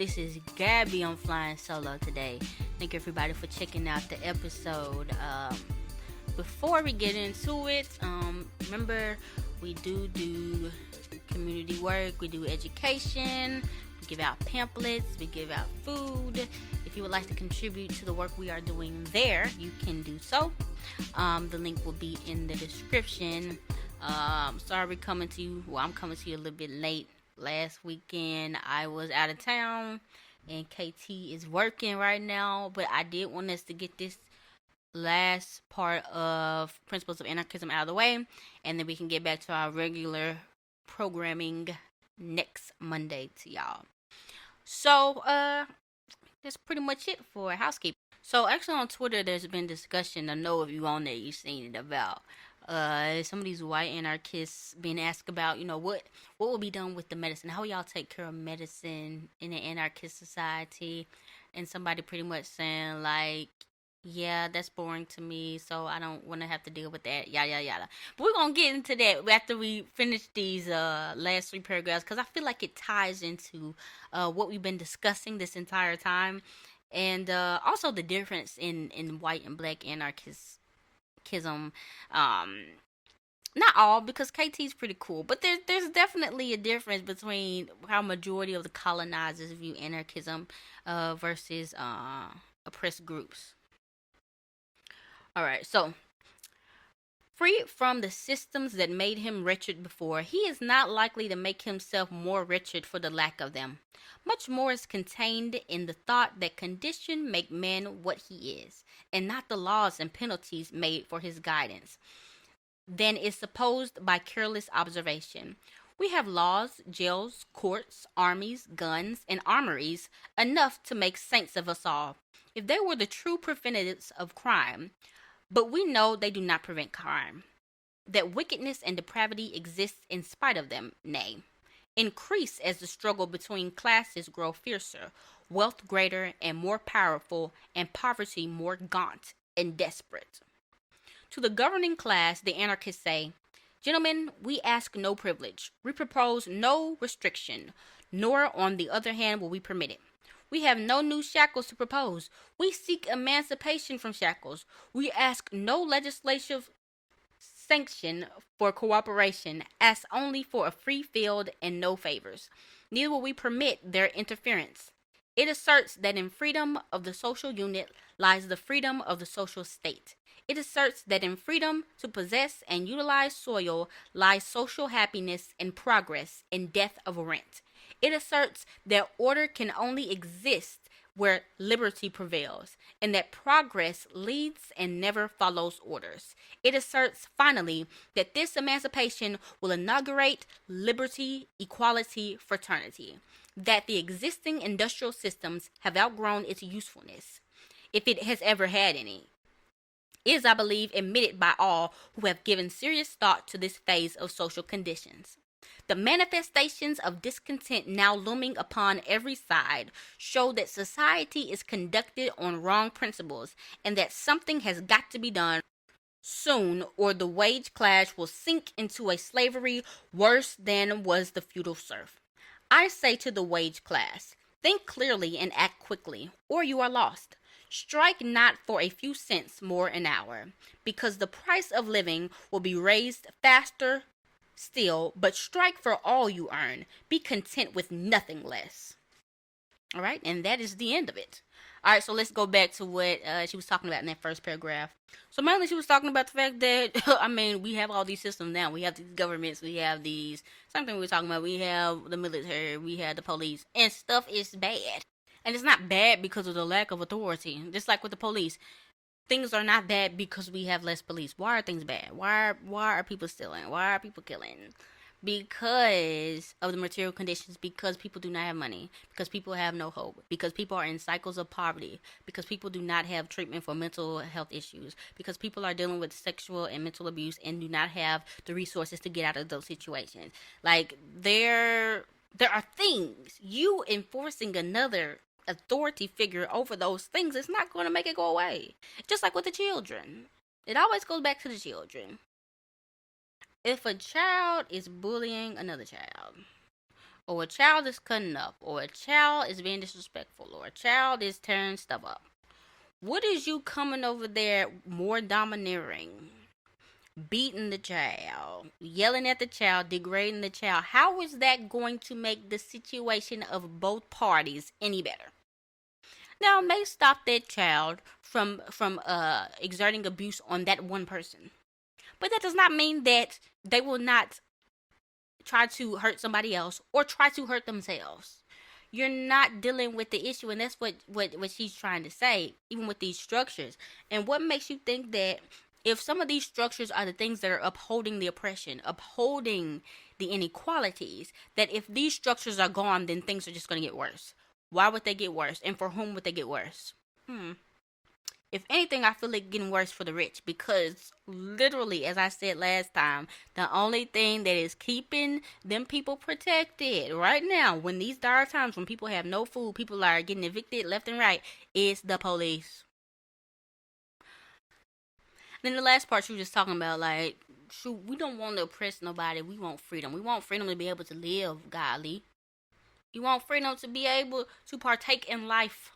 This is Gabby. I'm flying solo today. Thank everybody for checking out the episode. Before we get into it, remember we do community work, we do education, we give out pamphlets, we give out food. If you would like to contribute to the work we are doing there, you can do so. The link will be in the description. Sorry we're coming to you. Well, I'm coming to you a little bit late. Last weekend I was out of town and KT is working right now, but I did want us to get this last part of Principles of Anarchism out of the way, and then we can get back to our regular programming next Monday to y'all. So, that's pretty much it for housekeeping. So, actually, on Twitter, there's been discussion. I know if you on there, you've seen it about some of these white anarchists being asked about, what will be done with the medicine? How y'all take care of medicine in an anarchist society? And somebody pretty much saying like, yeah, that's boring to me, so I don't want to have to deal with that, yada, yada, yada. But we're going to get into that after we finish these last three paragraphs, because I feel like it ties into what we've been discussing this entire time. And also the difference in white and black anarchism. Not all, because KT's pretty cool, but there's definitely a difference between how majority of the colonizers view anarchism versus oppressed groups. Alright, so, free from the systems that made him wretched before, he is not likely to make himself more wretched for the lack of them. Much more is contained in the thought that condition make man what he is, and not the laws and penalties made for his guidance, than is supposed by careless observation. We have laws, jails, courts, armies, guns, and armories, enough to make saints of us all, if they were the true preventives of crime. But we know they do not prevent crime, that wickedness and depravity exist in spite of them, nay, increase as the struggle between classes grow fiercer, wealth greater and more powerful, and poverty more gaunt and desperate. To the governing class, the anarchists say, gentlemen, we ask no privilege, we propose no restriction, nor on the other hand will we permit it. We have no new shackles to propose. We seek emancipation from shackles. We ask no legislative sanction for cooperation, ask only for a free field and no favors. Neither will we permit their interference. It asserts that in freedom of the social unit lies the freedom of the social state. It asserts that in freedom to possess and utilize soil lies social happiness and progress and death of rent. It asserts that order can only exist where liberty prevails, and that progress leads and never follows orders. It asserts, finally, that this emancipation will inaugurate liberty, equality, fraternity, that the existing industrial systems have outgrown its usefulness, if it has ever had any. Is, I believe, admitted by all who have given serious thought to this phase of social conditions. The manifestations of discontent now looming upon every side show that society is conducted on wrong principles, and that something has got to be done soon, or the wage class will sink into a slavery worse than was the feudal serf. I say to the wage class, think clearly and act quickly, or you are lost. Strike not for a few cents more an hour, because the price of living will be raised faster still, but strike for all you earn. Be content with nothing less. All right, and that is the end of it. All right, so let's go back to what she was talking about in that first paragraph. So mainly she was talking about the fact that, we have all these systems now. We have these governments, we have these, something we were talking about, we have the military, we have the police, and stuff is bad. And it's not bad because of the lack of authority. Just like with the police, things are not bad because we have less police. Why are things bad? Why are people stealing? Why are people killing? Because of the material conditions, because people do not have money, because people have no hope, because people are in cycles of poverty, because people do not have treatment for mental health issues, because people are dealing with sexual and mental abuse and do not have the resources to get out of those situations. Like, there are things. You enforcing another authority figure over those things is not going to make it go away. Just like with the children. It always goes back to the children. If a child is bullying another child, or a child is cutting up, or a child is being disrespectful, or a child is tearing stuff up, what is you coming over there more domineering, beating the child, yelling at the child, degrading the child? How is that going to make the situation of both parties any better? Now, it may stop that child from exerting abuse on that one person, but that does not mean that they will not try to hurt somebody else or try to hurt themselves. You're not dealing with the issue, and that's what she's trying to say, even with these structures. And what makes you think that if some of these structures are the things that are upholding the oppression, upholding the inequalities, that if these structures are gone, then things are just going to get worse? Why would they get worse? And for whom would they get worse? If anything, I feel it getting worse for the rich, because literally, as I said last time, the only thing that is keeping them people protected right now, when these dire times, when people have no food, people are getting evicted left and right, is the police. Then the last part, you were just talking about, like, shoot, we don't want to oppress nobody. We want freedom. We want freedom to be able to live godly. You want freedom to be able to partake in life.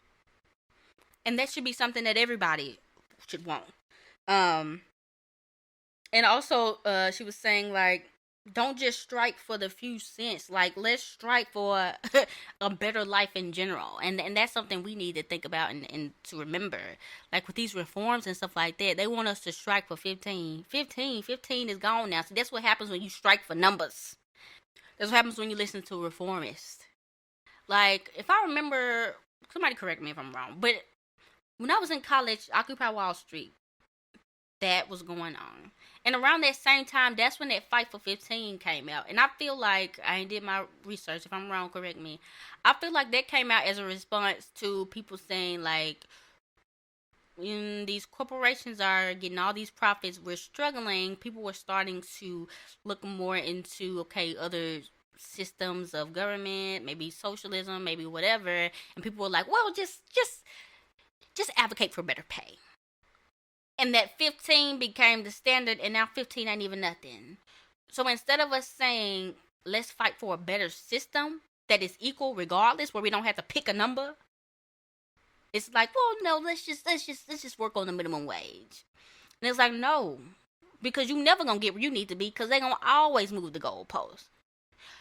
And that should be something that everybody should want. And also, she was saying, like, don't just strike for the few cents. Like, let's strike for a better life in general. And that's something we need to think about and to remember. Like, with these reforms and stuff like that, they want us to strike for 15. 15 is gone now. So that's what happens when you strike for numbers. That's what happens when you listen to reformists. Like, if I remember, somebody correct me if I'm wrong, but when I was in college, Occupy Wall Street, that was going on. And around that same time, that's when that Fight for 15 came out. And I feel like, I ain't did my research. If I'm wrong, correct me. I feel like that came out as a response to people saying, like, these corporations are getting all these profits, we're struggling. People were starting to look more into, okay, other systems of government, maybe socialism, maybe whatever. And people were like, well, just advocate for better pay. And that 15 became the standard, and now 15 ain't even nothing. So instead of us saying, let's fight for a better system that is equal regardless, where we don't have to pick a number, it's like, well, no, let's just work on the minimum wage. And it's like, no, because you never gonna get where you need to be, because they gonna always move the goalpost.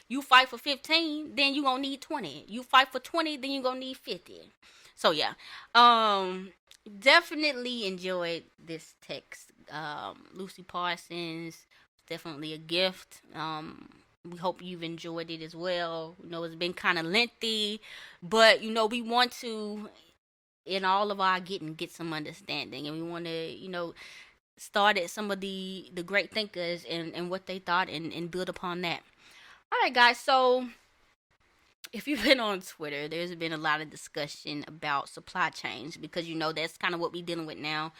You fight for 15, then you gonna need 20. You fight for 20, then you gonna need 50. So yeah, definitely enjoyed this text. Lucy Parsons, definitely a gift. We hope you've enjoyed it as well. You know, it's been kind of lengthy, but you know, we want to, in all of our get some understanding, and we want to, you know, start at some of the great thinkers and what they thought, and build upon that. All right, guys. So if you've been on Twitter, there's been a lot of discussion about supply chains, because you know that's kind of what we're dealing with now.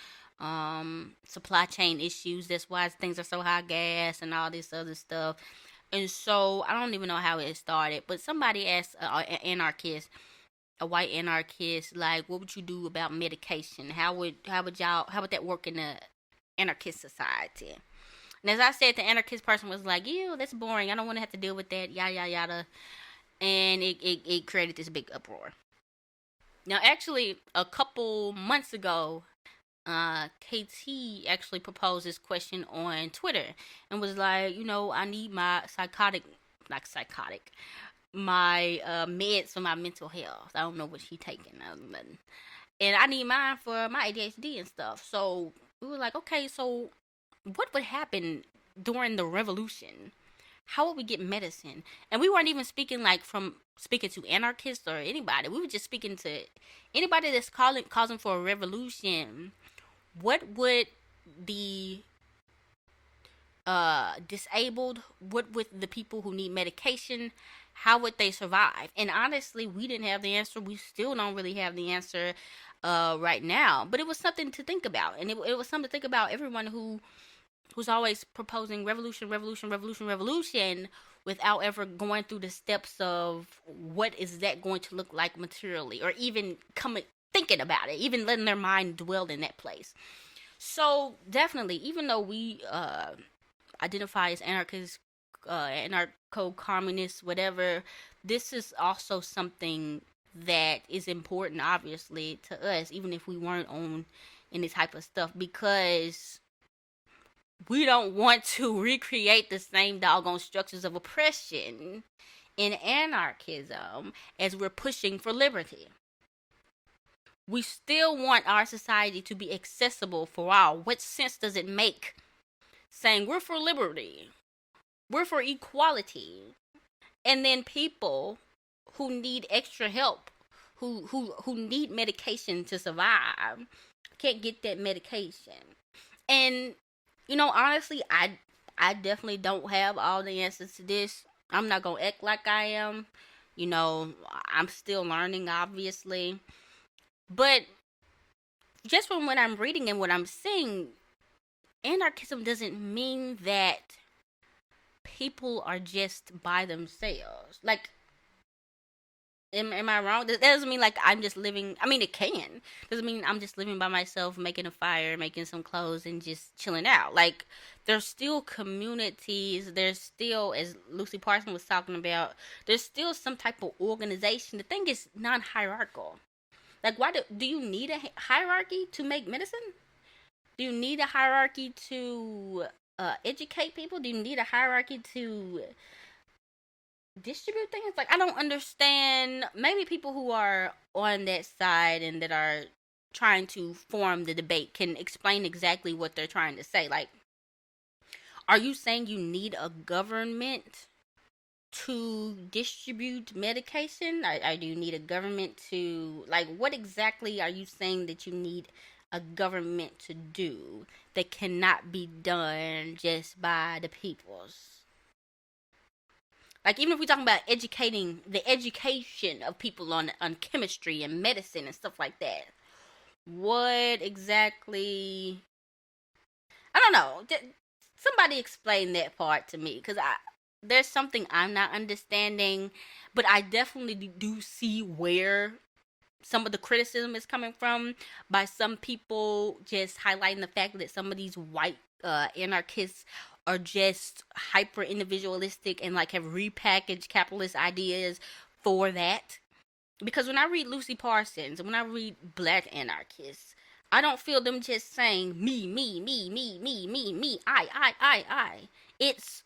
Supply chain issues. That's why things are so high, gas and all this other stuff. And so I don't even know how it started, but somebody asked an anarchist, a white anarchist, like, what would you do about medication? How would that work in a anarchist society? And as I said, the anarchist person was like, ew, that's boring. I don't want to have to deal with that. Yada, yada, yada. And it created this big uproar. Now, actually, a couple months ago, KT actually proposed this question on Twitter and was like, you know, I need my my meds for my mental health. I don't know what she's taking. And I need mine for my ADHD and stuff. So we were like, okay, so what would happen during the revolution? How would we get medicine? And we weren't even speaking to anarchists or anybody. We were just speaking to anybody that's causing for a revolution. What would the disabled, what with the people who need medication, how would they survive? And honestly, we didn't have the answer. We still don't really have the answer right now. But it was something to think about. And it was something to think about everyone who's always proposing revolution without ever going through the steps of what is that going to look like materially, or even thinking about it, even letting their mind dwell in that place. So definitely, even though we identify as anarchists, anarcho-communists, whatever, this is also something that is important, obviously, to us, even if we weren't on any type of stuff, because we don't want to recreate the same doggone structures of oppression in anarchism as we're pushing for liberty. We still want our society to be accessible for all. What sense does it make saying we're for liberty, we're for equality, and then people who need extra help, who need medication to survive, can't get that medication? And honestly, I definitely don't have all the answers to this. I'm not gonna act like I am. I'm still learning, obviously. But just from what I'm reading and what I'm seeing, anarchism doesn't mean that people are just by themselves. Like, am I wrong? That doesn't mean like I'm just living. I mean, it can. Doesn't mean I'm just living by myself, making a fire, making some clothes, and just chilling out. Like, there's still communities. There's still, as Lucy Parson was talking about, there's still some type of organization. The thing is non-hierarchical. Like, why do you need a hierarchy to make medicine? Do you need a hierarchy to educate people? Do you need a hierarchy to distribute things? Like, I don't understand. Maybe people who are on that side and that are trying to form the debate can explain exactly what they're trying to say. Like, are you saying you need a government to distribute medication? Or do you need a government to, like, what exactly are you saying that you need a government to do that cannot be done just by the peoples? Like, even if we're talking about educating the education of people on chemistry and medicine and stuff like that, what exactly? I don't know. Somebody explain that part to me, because there's something I'm not understanding, but I definitely do see where some of the criticism is coming from by some people, just highlighting the fact that some of these white anarchists are just hyper individualistic and like have repackaged capitalist ideas for that. Because when I read Lucy Parsons and when I read black anarchists, I don't feel them just saying me, me, me, me, me, me, me, I. It's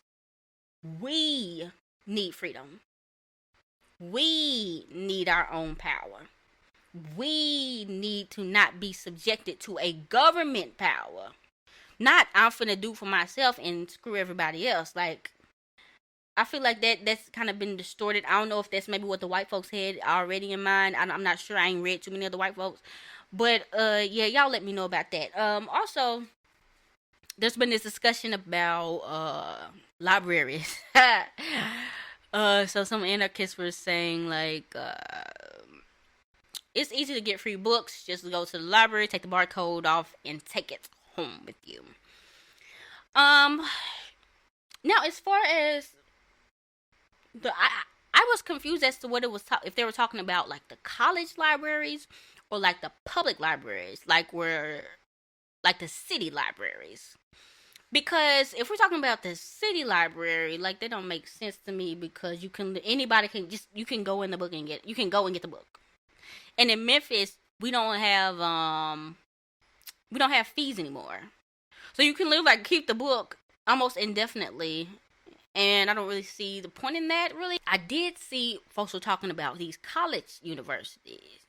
we need freedom. We need our own power. We need to not be subjected to a government power. Not I'm finna do for myself and screw everybody else. Like, I feel like that's kind of been distorted. I don't know if that's maybe what the white folks had already in mind. I'm not sure. I ain't read too many of the white folks. But yeah, y'all let me know about that. Also, there's been this discussion about libraries. So some anarchists were saying like it's easy to get free books. Just go to the library, take the barcode off, and take it home with you. Now as far as I was confused as to what it was if they were talking about like the college libraries or like the public libraries, like the city libraries. Because if we're talking about the city library, like, they don't make sense to me, because anybody can you can go in the book and get the book. And in Memphis, we don't have fees anymore. So you can keep the book almost indefinitely. And I don't really see the point in that, really. I did see folks were talking about these college universities.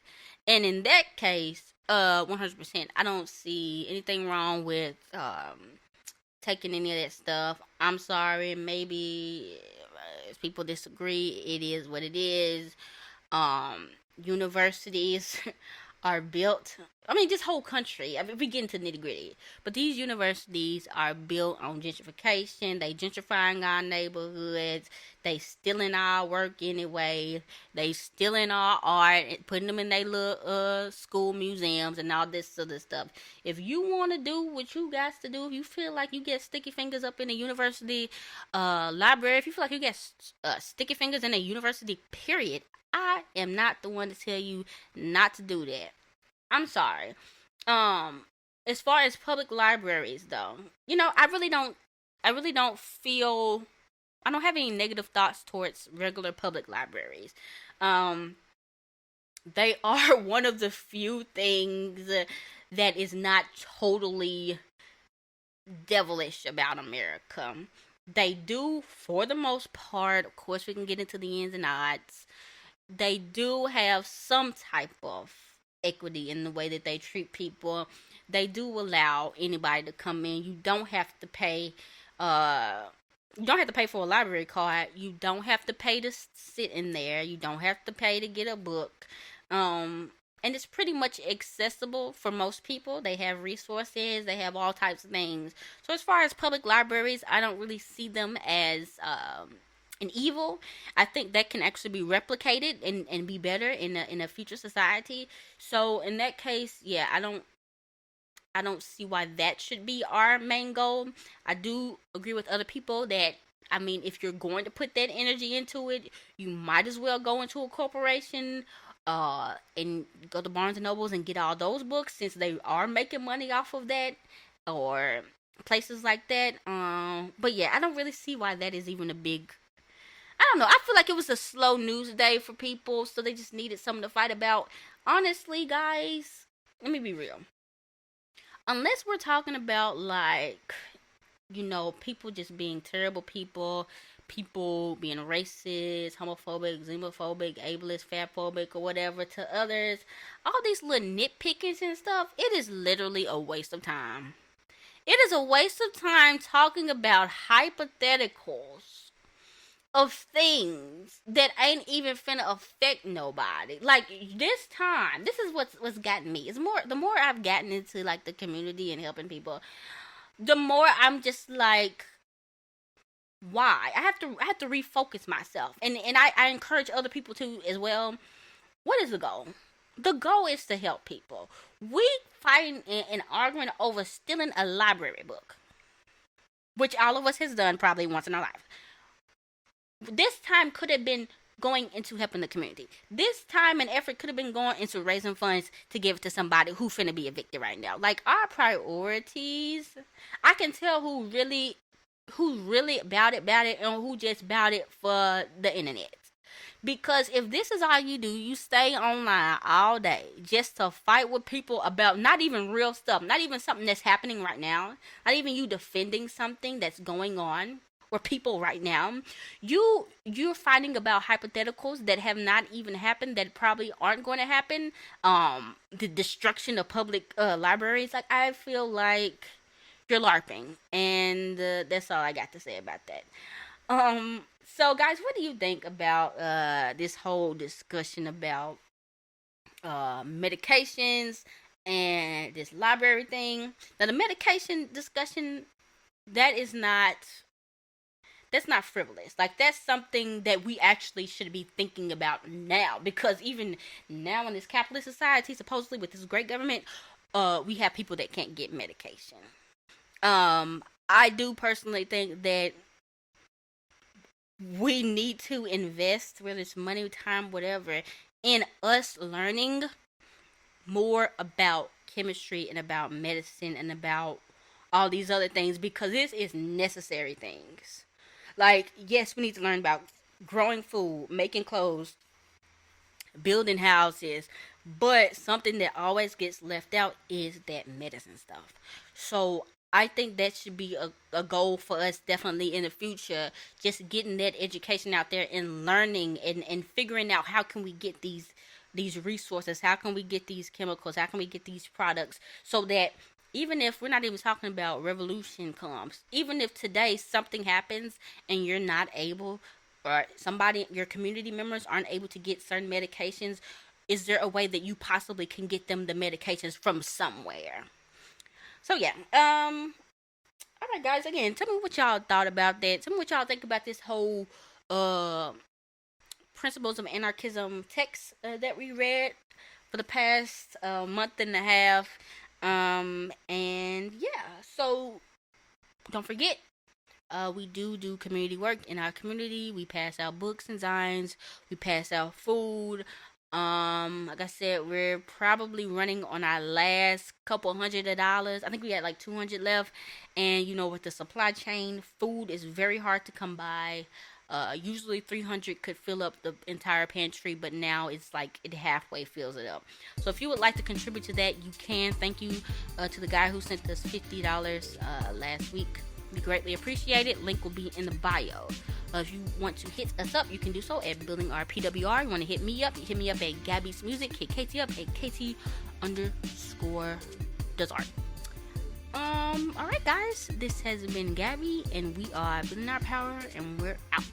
And in that case, 100%, I don't see anything wrong with taking any of that stuff. I'm sorry, maybe if people disagree, it is what it is. Universities are built, I mean, this whole country, I mean, we get into nitty gritty, but these universities are built on gentrification. They gentrifying our neighborhoods. They stealing our work anyway. They stealing our art, putting them in their little school museums and all this other stuff. If you want to do what you got to do, if you feel like you get sticky fingers up in a university library, if you feel like you get sticky fingers in a university, period, I am not the one to tell you not to do that. I'm sorry. As far as public libraries, though, I really don't feel any negative thoughts towards regular public libraries. Um, they are one of the few things that is not totally devilish about America. They do, for the most part, of course, we can get into the ins and outs. They do have some type of equity in the way that they treat people. They do allow anybody to come in. You don't have to pay. You don't have to pay for a library card. You don't have to pay to sit in there. You don't have to pay to get a book. Um, and it's pretty much accessible for most people. They have resources. They have all types of things. So as far as public libraries, I don't really see them as an evil. I think that can actually be replicated and be better in a future society. So in that case, yeah, I don't see why that should be our main goal. I do agree with other people that, I mean, if you're going to put that energy into it, you might as well go into a corporation and go to Barnes and Nobles and get all those books, since they are making money off of that, or places like that. But yeah, I don't really see why that is even a big. I don't know. I feel like it was a slow news day for people, so they just needed something to fight about. Honestly, guys, let me be real. Unless we're talking about, like, people just being terrible people, people being racist, homophobic, xenophobic, ableist, fatphobic, or whatever to others, all these little nitpickings and stuff, it is literally a waste of time. It is a waste of time talking about hypotheticals of things that ain't even finna affect nobody. Like, this is what's gotten me. It's more, the more I've gotten into, like, the community and helping people, the more I'm just like, why? I have to refocus myself. And I encourage other people to as well. What is the goal? The goal is to help people. We fighting and arguing over stealing a library book, which all of us has done probably once in our life. This time could have been going into helping the community. This time and effort could have been going into raising funds to give to somebody who finna be evicted right now. Like, our priorities, I can tell who's really about it, and who just about it for the internet. Because if this is all you do, you stay online all day just to fight with people about not even real stuff, not even something that's happening right now, not even you defending something that's going on or people right now. You're fighting about hypotheticals that have not even happened, that probably aren't going to happen. The destruction of public libraries. Like, I feel like you're LARPing, and that's all I got to say about that. So guys, what do you think about this whole discussion about medications and this library thing? Now, the medication discussion, that is not that's not frivolous. Like, that's something that we actually should be thinking about now, because even now in this capitalist society, supposedly with this great government, we have people that can't get medication. I do personally think that we need to invest, whether it's money, time, whatever, in us learning more about chemistry and about medicine and about all these other things, because this is necessary things. Like, yes, we need to learn about growing food, making clothes, building houses, but something that always gets left out is that medicine stuff. So I think that should be a goal for us definitely in the future, just getting that education out there and learning and figuring out how can we get these resources, how can we get these chemicals, how can we get these products, so that even if we're not even talking about revolution comes, even if today something happens and you're not able, or somebody, your community members aren't able to get certain medications, is there a way that you possibly can get them the medications from somewhere? So yeah, all right, guys. Again, tell me what y'all thought about that. Tell me what y'all think about this whole uh Principles of Anarchism text that we read for the past month and a half. And yeah, so don't forget, we do community work in our community. We pass out books and signs. We pass out food. Like I said, we're probably running on our last couple hundred of dollars. I think we had like 200 left. And with the supply chain, food is very hard to come by. Usually 300 could fill up the entire pantry, but now it's like it halfway fills it up. So if you would like to contribute to that, you can. Thank you to the guy who sent us $50 last week. We greatly appreciate it. Link will be in the bio. If you want to hit us up, you can do so at Building Our PWR. You want to hit me up? You hit me up at Gabby's Music. Hit KT up at KT_does art. Alright guys, this has been Gabby, and we are Building Our Power, and we're out.